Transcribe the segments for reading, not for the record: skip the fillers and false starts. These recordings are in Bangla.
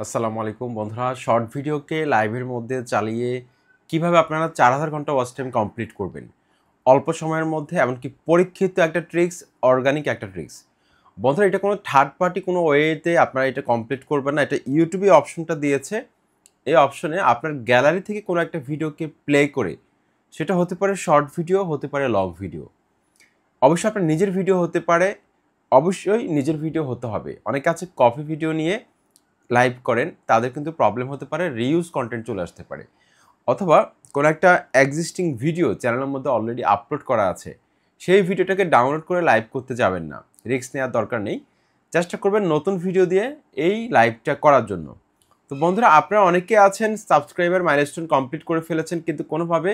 আসসালামু আলাইকুম বন্ধুরা, শর্ট ভিডিওকে লাইভের মধ্যে চালিয়ে কিভাবে আপনারা 4000 ঘন্টা ওয়াচ টাইম কমপ্লিট করবেন অল্প সময়ের মধ্যে, এমনকি পরীক্ষিত একটা ট্রিক্স, অর্গানিক একটা ট্রিক্স। বন্ধুরা, এটা কোনো থার্ড পার্টি কোনো ওয়েতে আপনারা এটা কমপ্লিট করবেন না। এটা ইউটিউবে অপশনটা দিয়েছে। এই অপশনে আপনার গ্যালারি থেকে কোনো একটা ভিডিওকে প্লে করে, সেটা হতে পারে শর্ট ভিডিও, হতে পারে লং ভিডিও, অবশ্যই আপনার নিজের ভিডিও হতে পারে, অবশ্যই নিজের ভিডিও হতে হবে। অনেকে আছে কপি ভিডিও নিয়ে লাইভ করেন, তাদের কিন্তু প্রবলেম হতে পারে, রিউজ কন্টেন্ট চলে আসতে পারে। অথবা কোনো একটা এক্সিস্টিং ভিডিও চ্যানেলের মধ্যে অলরেডি আপলোড করা আছে, সেই ভিডিওটাকে ডাউনলোড করে লাইভ করতে যাবেন না, রিস্ক নেওয়ার দরকার নেই। চেষ্টা করবেন নতুন ভিডিও দিয়ে এই লাইভটা করার জন্য। তো বন্ধুরা, আপনারা অনেকে আছেন সাবস্ক্রাইবার মাইলস্টোন কমপ্লিট করে ফেলেছেন, কিন্তু কোনোভাবে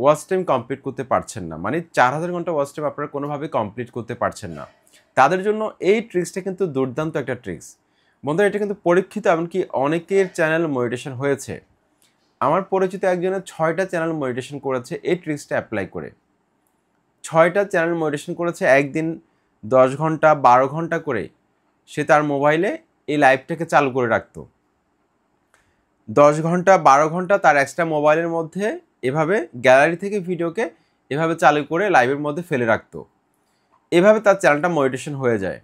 ওয়াচ টাইম কমপ্লিট করতে পারছেন না, মানে 4000 ঘন্টা ওয়াচ টাইম আপনারা কোনোভাবে কমপ্লিট করতে পারছেন না। তাদের জন্য এই ট্রিক্সটা কিন্তু দুর্দান্ত একটা ট্রিক্স। বন্ধুরা, এটা কিন্তু পরীক্ষিত, এমনকি অনেকের চ্যানেল মনিটাইজেশন হয়েছে। আমার পরিচিত একজনের 6টা চ্যানেল মনিটাইজেশন করেছে এই ট্রিক্সটা অ্যাপ্লাই করে। 6টা চ্যানেল মনিটাইজেশন করেছে, একদিন 10 ঘন্টা 12 ঘন্টা করে সে তার মোবাইলে এই লাইভটাকে চালু করে রাখতো। 10 ঘন্টা 12 ঘন্টা তার এক্সট্রা মোবাইলের মধ্যে এভাবে গ্যালারি থেকে ভিডিওকে এভাবে চালু করে লাইভের মধ্যে ফেলে রাখতো। এভাবে তার চ্যানেলটা মনিটাইজেশন হয়ে যায়।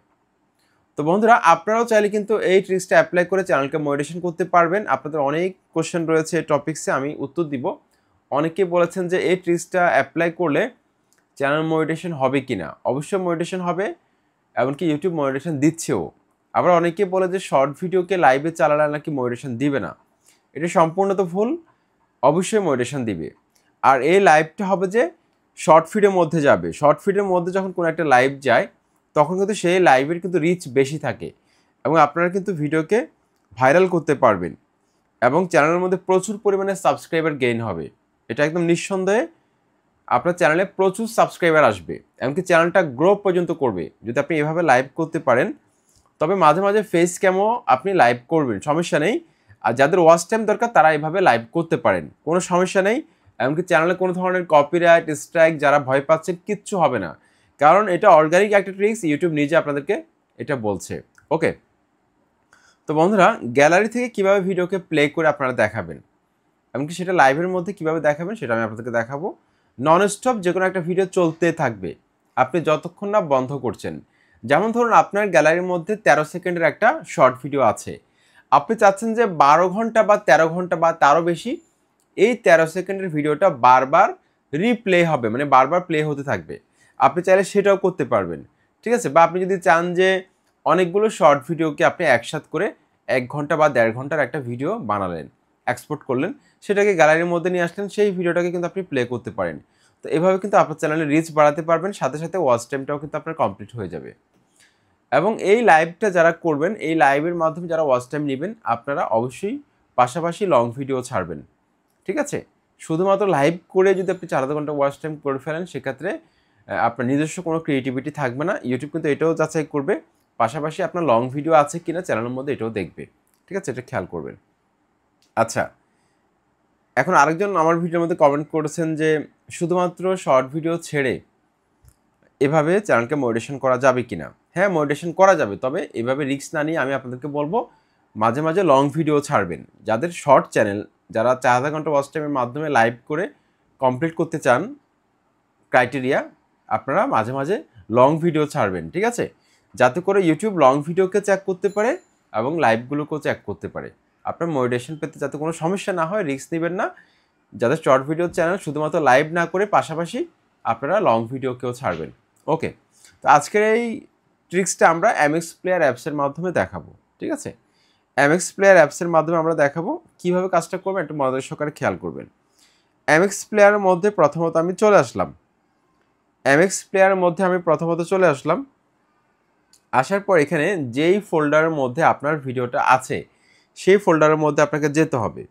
তো বন্ধুরা, আপনারাও চাইলে কিন্তু এই ট্রিক্সটা অ্যাপ্লাই করে চ্যানেলকে মনিটাইজেশন করতে পারবেন। আপনাদের অনেক কোশ্চেন রয়েছে এই টপিক্সে, আমি উত্তর দিব। অনেকেই বলেছেন যে এই ট্রিক্সটা অ্যাপ্লাই করলে চ্যানেল মনিটাইজেশন হবে কি না। অবশ্যই মনিটাইজেশন হবে, এমনকি ইউটিউব মনিটাইজেশন দিচ্ছেও। আবার অনেকে বলে যে শর্ট ভিডিওকে লাইভে চালালে নাকি মনিটাইজেশন দিবে না। এটা সম্পূর্ণ তো ভুল, অবশ্যই মনিটাইজেশন দিবে। আর এই লাইভটা হবে যে শর্ট ফিডের মধ্যে যাবে। শর্ট ফিডের মধ্যে যখন কোনো একটা লাইভ যায়, তখন কিন্তু সেই লাইভের কিন্তু রিচ বেশি থাকে, এবং আপনারা কিন্তু ভিডিওকে ভাইরাল করতে পারবেন, এবং চ্যানেলের মধ্যে প্রচুর পরিমাণে সাবস্ক্রাইবার গেইন হবে। এটা একদম নিঃসন্দেহে আপনার চ্যানেলে প্রচুর সাবস্ক্রাইবার আসবে, এমনকি চ্যানেলটা গ্রো পর্যন্ত করবে যদি আপনি এভাবে লাইভ করতে পারেন। তবে মাঝে মাঝে ফেস ক্যামও আপনি লাইভ করবেন, সমস্যা নেই। আর যাদের ওয়াচ টাইম দরকার তারা এভাবে লাইভ করতে পারেন, কোনো সমস্যা নেই। এমনকি চ্যানেলে কোনো ধরনের কপিরাইট স্ট্রাইক যারা ভয় পাচ্ছেন, কিচ্ছু হবে না, কারণ এটা অর্গানিক একটা ট্রিক্স, ইউটিউব নিজে আপনাদেরকে এটা বলছে। ওকে, তো বন্ধুরা, গ্যালারি থেকে কিভাবে ভিডিওকে প্লে করে আপনারা দেখাবেন, এমনকি সেটা লাইভের মধ্যে কিভাবে দেখাবেন সেটা আমি আপনাদেরকে দেখাবো। নন স্টপ যে কোনো একটা ভিডিও চলতে থাকবে, আপনি যতক্ষণ না বন্ধ করছেন। যেমন ধরুন, আপনার গ্যালারির মধ্যে 13 সেকেন্ডের একটা শর্ট ভিডিও আছে, আপনি চাচ্ছেন যে 12 ঘন্টা বা 13 ঘন্টা বা তারও বেশি এই 13 সেকেন্ডের ভিডিওটা বারবার রিপ্লে হবে, মানে বারবার প্লে হতে থাকবে। আপনি চাইলে সেটাও করতে পারবেন, ঠিক আছে। বা আপনি যদি চান যে অনেকগুলো শর্ট ভিডিওকে আপনি একসাথে করে 1 ঘন্টা বা 1.5 ঘন্টার একটা ভিডিও বানালেন, এক্সপোর্ট করলেন, সেটাকে গ্যালারির মধ্যে নিয়ে আসলেন, সেই ভিডিওটাকে কিন্তু আপনি প্লে করতে পারেন। তো এভাবে কিন্তু আপনার চ্যানেলে রিচ বাড়াতে পারবেন, সাথে সাথে ওয়াচ টাইমটাও কিন্তু আপনার কমপ্লিট হয়ে যাবে। এবং এই লাইভটা যারা করবেন, এই লাইভের মাধ্যমে যারা ওয়াচ টাইম নেবেন, আপনারা অবশ্যই পাশাপাশি লং ভিডিও ছাড়বেন, ঠিক আছে। শুধুমাত্র লাইভ করে যদি আপনি 4 ঘন্টা ওয়াচ টাইম করে ফেলেন, সেক্ষেত্রে আপনার নিজস্ব কোনো ক্রিয়েটিভিটি থাকবে না। ইউটিউব কিন্তু এটাও যাচাই করবে, পাশাপাশি আপনার লং ভিডিও আছে কিনা চ্যানেলের মধ্যে এটাও দেখবে, ঠিক আছে, এটা খেয়াল করবেন। আচ্ছা, এখন আরেকজন আমার ভিডিওর মধ্যে কমেন্ট করেছেন যে শুধুমাত্র শর্ট ভিডিও ছেড়ে এভাবে চ্যানেলকে মনিটাইজেশন করা যাবে কিনা। হ্যাঁ, মনিটাইজেশন করা যাবে, তবে এভাবে রিস্ক না নিয়ে আমি আপনাদেরকে বলবো মাঝে মাঝে লং ভিডিও ছাড়বেন। যাদের শর্ট চ্যানেল, যারা 4000 ঘন্টা ওয়াচ টাইমের মাধ্যমে লাইভ করে কমপ্লিট করতে চান ক্রাইটেরিয়া, আপনারা মাঝে মাঝে লং ভিডিও ছাড়বেন, ঠিক আছে, যাতে করে ইউটিউব লং ভিডিওকে চেক করতে পারে এবং লাইভগুলোকেও চেক করতে পারে। আপনার মনিটাইজেশন পেতে যাতে কোনো সমস্যা না হয়, রিস্ক নেবেন না। যাদের শর্ট ভিডিও চ্যানেল, শুধুমাত্র লাইভ না করে পাশাপাশি আপনারা লং ভিডিওকেও ছাড়বেন। ওকে, তো আজকের এই ট্রিক্সটা আমরা এমএক্স প্লেয়ার অ্যাপসের মাধ্যমে দেখাবো, ঠিক আছে। এমএক্স প্লেয়ার অ্যাপসের মাধ্যমে আমরা দেখাবো কীভাবে কাজটা করবেন, একটু মনোযোগ সহকারে খেয়াল করবেন। এমএক্স প্লেয়ারের মধ্যে প্রথমত আমি চলে আসলাম, এমএক্স প্লেয়ারের মধ্যে আমি প্রথমত চলে আসলাম। আসার পর এখানে যেই ফোল্ডারের মধ্যে আপনার ভিডিওটা আছে, সেই ফোল্ডারের মধ্যে আপনাকে যেতে হবে।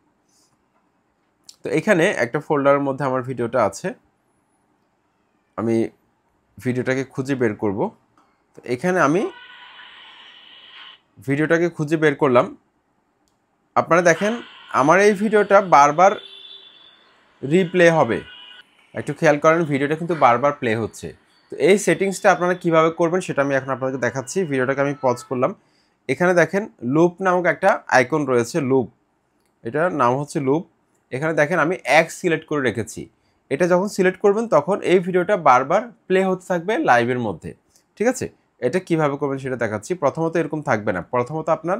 তো এখানে একটা ফোল্ডারের মধ্যে আমার ভিডিওটা আছে, আমি ভিডিওটাকে খুঁজে বের করব। তো এখানে আমি ভিডিওটাকে খুঁজে বের করলাম। আপনারা দেখেন আমার এই ভিডিওটা বারবার রিপ্লে হবে, একটু খেয়াল করেন, ভিডিওটা কিন্তু বারবার প্লে হচ্ছে। তো এই সেটিংসটা আপনারা কিভাবে করবেন সেটা আমি এখন আপনাদেরকে দেখাচ্ছি। ভিডিওটাকে আমি পজ করলাম, এখানে দেখেন লুপ নামক একটা আইকন রয়েছে, লুপ, এটার নাম হচ্ছে লুপ। এখানে দেখেন আমি এক সিলেক্ট করে রেখেছি। এটা যখন সিলেক্ট করবেন তখন এই ভিডিওটা বারবার প্লে হতে থাকবে লাইভের মধ্যে, ঠিক আছে? এটা কিভাবে করবেন সেটা দেখাচ্ছি। প্রথমত এরকম থাকবে না, প্রথমত আপনার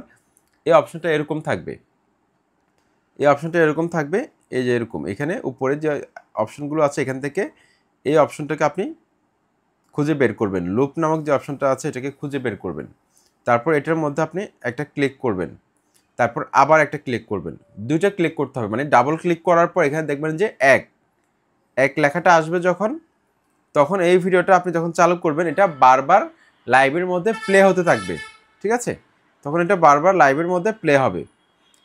এই অপশনটা এরকম থাকবে, এই অপশনটা এরকম থাকবে, এই যে এরকম, এখানে উপরে যে অপশনগুলো আছে এখান থেকে এই অপশনটাকে আপনি খুঁজে বের করবেন, লুপ নামক যে অপশনটা আছে এটাকে খুঁজে বের করবেন। তারপর এটার মধ্যে আপনি একটা ক্লিক করবেন, তারপর আবার একটা ক্লিক করবেন, দুইটা ক্লিক করতে হবে, মানে ডাবল ক্লিক করার পর এখানে দেখবেন যে এক লেখাটা আসবে যখন, তখন এই ভিডিওটা আপনি যখন চালু করবেন এটা বারবার লাইভের মধ্যে প্লে হতে থাকবে, ঠিক আছে? তখন এটা বারবার লাইভের মধ্যে প্লে হবে।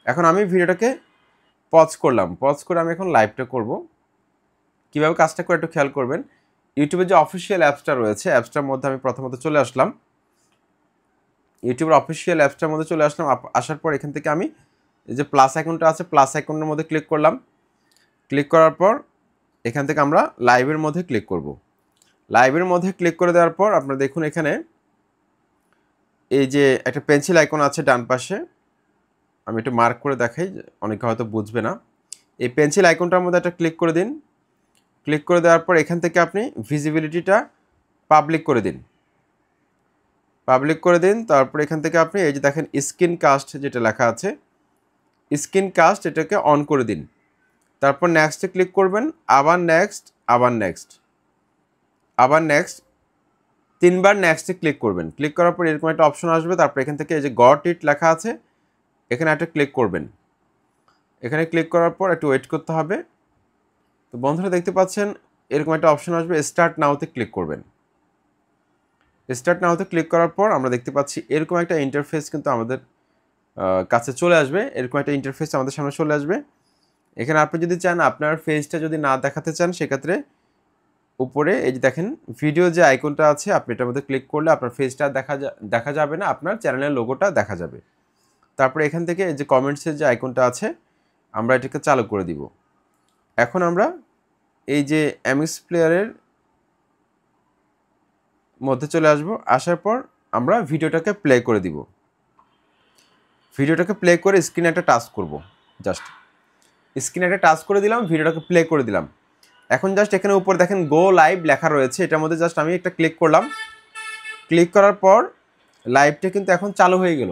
এখন আমি ভিডিওটাকে পজ করলাম, পজ করে আমি এখন লাইভটা করব। কীভাবে কাজটা করে একটু খেয়াল করবেন। ইউটিউবের যে অফিসিয়াল অ্যাপসটা রয়েছে, অ্যাপসটার মধ্যে আমি প্রথমত চলে আসলাম, ইউটিউবের অফিসিয়াল অ্যাপসটার মধ্যে চলে আসলাম। আসার পর এখান থেকে আমি এই যে প্লাস আইকনটা আছে, প্লাস আইকনের মধ্যে ক্লিক করলাম। ক্লিক করার পর এখান থেকে আমরা লাইভের মধ্যে ক্লিক করব। লাইভের মধ্যে ক্লিক করে দেওয়ার পর আপনারা দেখুন এখানে এই যে একটা পেন্সিল আইকন আছে ডান পাশে, আমি একটু মার্ক করে দেখাই, অনেকে হয়তো বুঝবে না। এই পেন্সিল আইকনটার মধ্যে একটা ক্লিক করে দিন। ক্লিক করে দেওয়ার পর এখান থেকে আপনি ভিজিবিলিটিটা পাবলিক করে দিন, পাবলিক করে দিন। তারপর এখান থেকে আপনি এই যে দেখেন স্ক্রিন কাস্ট যেটা লেখা আছে, স্ক্রিন কাস্ট এটাকে অন করে দিন। তারপর নেক্সটে ক্লিক করবেন, আবার নেক্সট, আবার নেক্সট, আবার নেক্সট, তিনবার নেক্সটে ক্লিক করবেন। ক্লিক করার পর এরকম একটা অপশন আসবে। তারপর এখান থেকে এই যে গট ইট লেখা আছে, এখানে একটা ক্লিক করবেন। এখানে ক্লিক করার পর একটু ওয়েট করতে হবে। তো বন্ধুরা দেখতে পাচ্ছেন এরকম একটা অপশন আসবে, স্টার্ট নাওতে ক্লিক করবেন। স্টার্ট নাওতে ক্লিক করার পর আমরা দেখতে পাচ্ছি এরকম একটা ইন্টারফেস কিন্তু আমাদের কাছে চলে আসবে, এরকম একটা ইন্টারফেস আমাদের সামনে চলে আসবে। এখানে আপনি যদি চান আপনার ফেসটা যদি না দেখাতে চান, সেক্ষেত্রে উপরে এই যে দেখেন ভিডিও যে আইকনটা আছে, আপনি এটার মধ্যে ক্লিক করলে আপনার ফেসটা দেখা যাবে না, আপনার চ্যানেলের লোগোটা দেখা যাবে। তারপরে এখান থেকে এই যে কমেন্টসের যে আইকনটা আছে, আমরা এটাকে চালু করে দিব। এখন আমরা এই যে এমএক্স প্লেয়ারের মধ্যে চলে আসব। আসার পর আমরা ভিডিওটাকে প্লে করে দিব। ভিডিওটাকে প্লে করে স্ক্রিনে একটা টাচ করব, জাস্ট স্ক্রিনে একটা টাচ করে দিলাম, ভিডিওটাকে প্লে করে দিলাম। এখন জাস্ট এখানে উপরে দেখেন গো লাইভ লেখা রয়েছে, এটার মধ্যে জাস্ট আমি একটা ক্লিক করলাম। ক্লিক করার পর লাইভটা কিন্তু এখন চালু হয়ে গেল,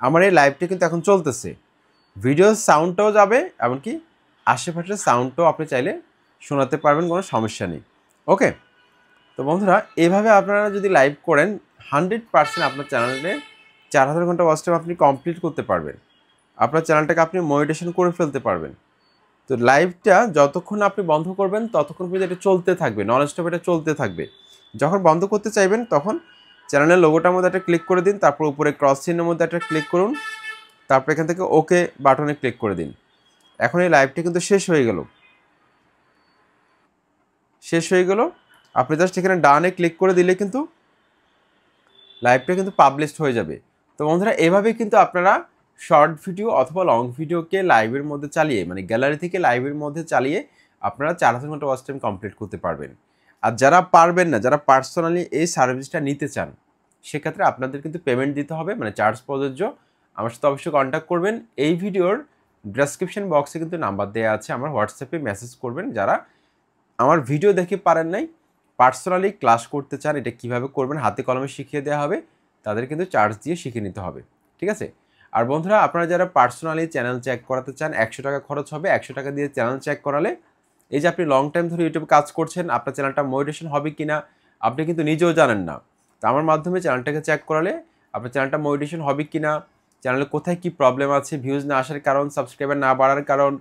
আমার এই লাইভটা কিন্তু এখন চলতেছে। ভিডিওর সাউন্ডটাও যাবে, এমনকি আশেপাশের সাউন্ডটাও আপনি চাইলে শোনাতে পারবেন, কোনো সমস্যা নেই। ওকে, তো বন্ধুরা এভাবে আপনারা যদি লাইভ করেন 100% আপনার চ্যানেলে 4000 ঘন্টা ওয়াচ টাইম আপনি কমপ্লিট করতে পারবেন। আপনার চ্যানেলটাকে আপনি মনিটাইজেশন করে ফেলতে পারবেন। তো লাইভটা যতক্ষণ আপনি বন্ধ করবেন ততক্ষণ পর্যন্ত এটা চলতে থাকবে, নন স্টপ এটা চলতে থাকবে। যখন বন্ধ করতে চাইবেন তখন চ্যানেলের লোগোটার মধ্যে একটা ক্লিক করে দিন, তারপর উপরে ক্রস চিহ্নের মধ্যে একটা ক্লিক করুন, তারপর এখান থেকে ওকে বাটনে ক্লিক করে দিন। এখন এই লাইভটা কিন্তু শেষ হয়ে গেল, শেষ হয়ে গেল। আপনি জাস্ট এখানে ডানে ক্লিক করে দিলে কিন্তু লাইভটা কিন্তু পাবলিশড হয়ে যাবে। তো বন্ধুরা এভাবেই কিন্তু আপনারা শর্ট ভিডিও অথবা লং ভিডিওকে লাইভের মধ্যে চালিয়ে, মানে গ্যালারি থেকে লাইভের মধ্যে চালিয়ে আপনারা 4000 ঘন্টা ওয়াচ টাইম কমপ্লিট করতে পারবেন। আর যারা পারবেন না, যারা পার্সোনালি এই সার্ভিসটা নিতে চান, সেক্ষেত্রে আপনাদের কিন্তু পেমেন্ট দিতে হবে, মানে চার্জ প্রযোজ্য। আমার সাথে অবশ্যই কন্ট্যাক্ট করবেন। এই ভিডিওর ডেসক্রিপশন বক্সে কিন্তু নাম্বার দেওয়া আছে, আমার হোয়াটসঅ্যাপে মেসেজ করবেন। যারা আমার ভিডিও দেখে পারেন নাই, পার্সোনালি ক্লাস করতে চান, এটা কিভাবে করবেন হাতে কলমে শিখিয়ে দেওয়া হবে, তাদের কিন্তু চার্জ দিয়ে শিখে নিতে হবে, ঠিক আছে? আর বন্ধুরা আপনারা যারা পার্সোনালি চ্যানেল চেক করাতে চান, 100 টাকা খরচ হবে। 100 টাকা দিয়ে চ্যানেল চেক করালে এই যে আপনি লং টাইম ধরে ইউটিউবে কাজ করছেন, আপনার চ্যানেলটা মনিটাইজেশন হবে কিনা আপনি কিন্তু নিজেও জানেন না। তো আমার মাধ্যমে চ্যানেলটাকে চেক করালে আপনার চ্যানেলটা মনিটাইজেশন হবে কিনা, চ্যানেলে কোথায় কি প্রবলেম আছে, ভিউজ না আসার কারণ, সাবস্ক্রাইবার না বাড়ার কারণ,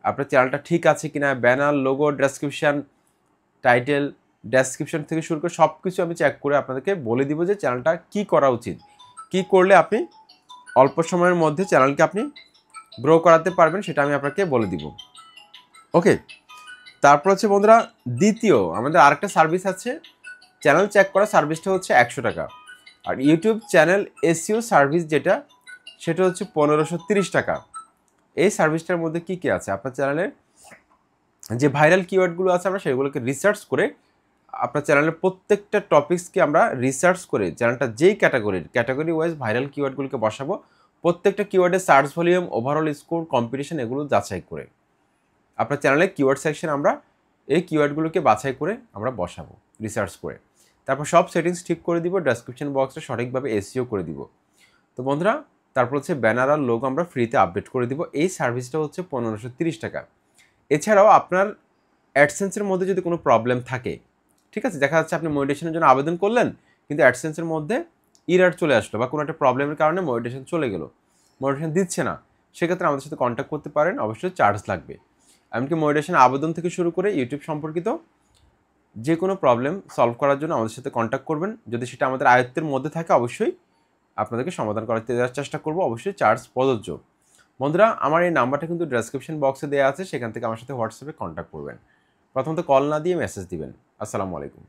আপনার চ্যানেলটা ঠিক আছে কিনা, banner, logo, description, title, description থেকে শুরু করে সব কিছু আমি চেক করে আপনাদেরকে বলে দিব যে চ্যানেলটা কী করা উচিত, কী করলে আপনি অল্প সময়ের মধ্যে চ্যানেলকে আপনি গ্রো করাতে পারবেন, সেটা আমি আপনাকে বলে দিব। ওকে, তারপর হচ্ছে বন্ধুরা দ্বিতীয় আমাদের আরেকটা সার্ভিস আছে, চ্যানেল চেক করা সার্ভিসটা হচ্ছে 100 টাকা। আর ইউটিউব চ্যানেল এসইও সার্ভিস যেটা, সেটা হচ্ছে 1530 টাকা। এই সার্ভিসটার মধ্যে কী কী আছে, আপনার চ্যানেলের যে ভাইরাল কিওয়ার্ডগুলো আছে আমরা সেগুলোকে রিসার্চ করে আপনার চ্যানেলের প্রত্যেকটা টপিক্সকে আমরা রিসার্চ করে চ্যানেলটা যেই ক্যাটাগরি ওয়াইজ ভাইরাল কিওয়ার্ডগুলোকে বসাবো, প্রত্যেকটা কিওয়ার্ডের search volume, overall score, competition এগুলো যাচাই করে আপনার চ্যানেলের কিওয়ার্ড সেকশন আমরা এই কিওয়ার্ডগুলোকে বাছাই করে আমরা বসাবো রিসার্চ করে। তারপর সব সেটিংস ঠিক করে দিব, ডেসক্রিপশন বক্সটা সঠিকভাবে এসইও করে দিব। তো বন্ধুরা, তারপর হচ্ছে ব্যানার আর লোগো আমরা ফ্রিতে আপডেট করে দিব। এই সার্ভিসটা হচ্ছে 1530 টাকা। এছাড়াও আপনার অ্যাডসেন্সের মধ্যে যদি কোনো প্রবলেম থাকে, ঠিক আছে, দেখা যাচ্ছে আপনি মনিটাইজেশনের জন্য আবেদন করলেন কিন্তু অ্যাডসেন্সের মধ্যে ইরার চলে আসলো বা কোনো একটা প্রবলেমের কারণে মনিটাইজেশন চলে গেল, মনিটাইজেশন দিচ্ছে না, সেক্ষেত্রে আমাদের সাথে কন্ট্যাক্ট করতে পারেন, অবশ্যই চার্জ লাগবে। এমনকি মনিটাইজেশন আবেদন থেকে শুরু করে ইউটিউব সম্পর্কিত যে কোনো প্রবলেম সলভ করার জন্য আমাদের সাথে কন্ট্যাক্ট করবেন। যদি সেটা আমাদের আয়ত্তের মধ্যে থাকে অবশ্যই আপনাদেরকে সমাধান করতে দেওয়ার চেষ্টা করব, অবশ্যই চার্জ প্রযোজ্য। বন্ধুরা, আমার এই নাম্বারটা কিন্তু ডেসক্রিপশন বক্সে দেওয়া আছে, সেখান থেকে আমার সাথে হোয়াটসঅ্যাপে কন্ট্যাক্ট করবেন। প্রথমত কল না দিয়ে মেসেজ দিবেন। আসসালামু আলাইকুম।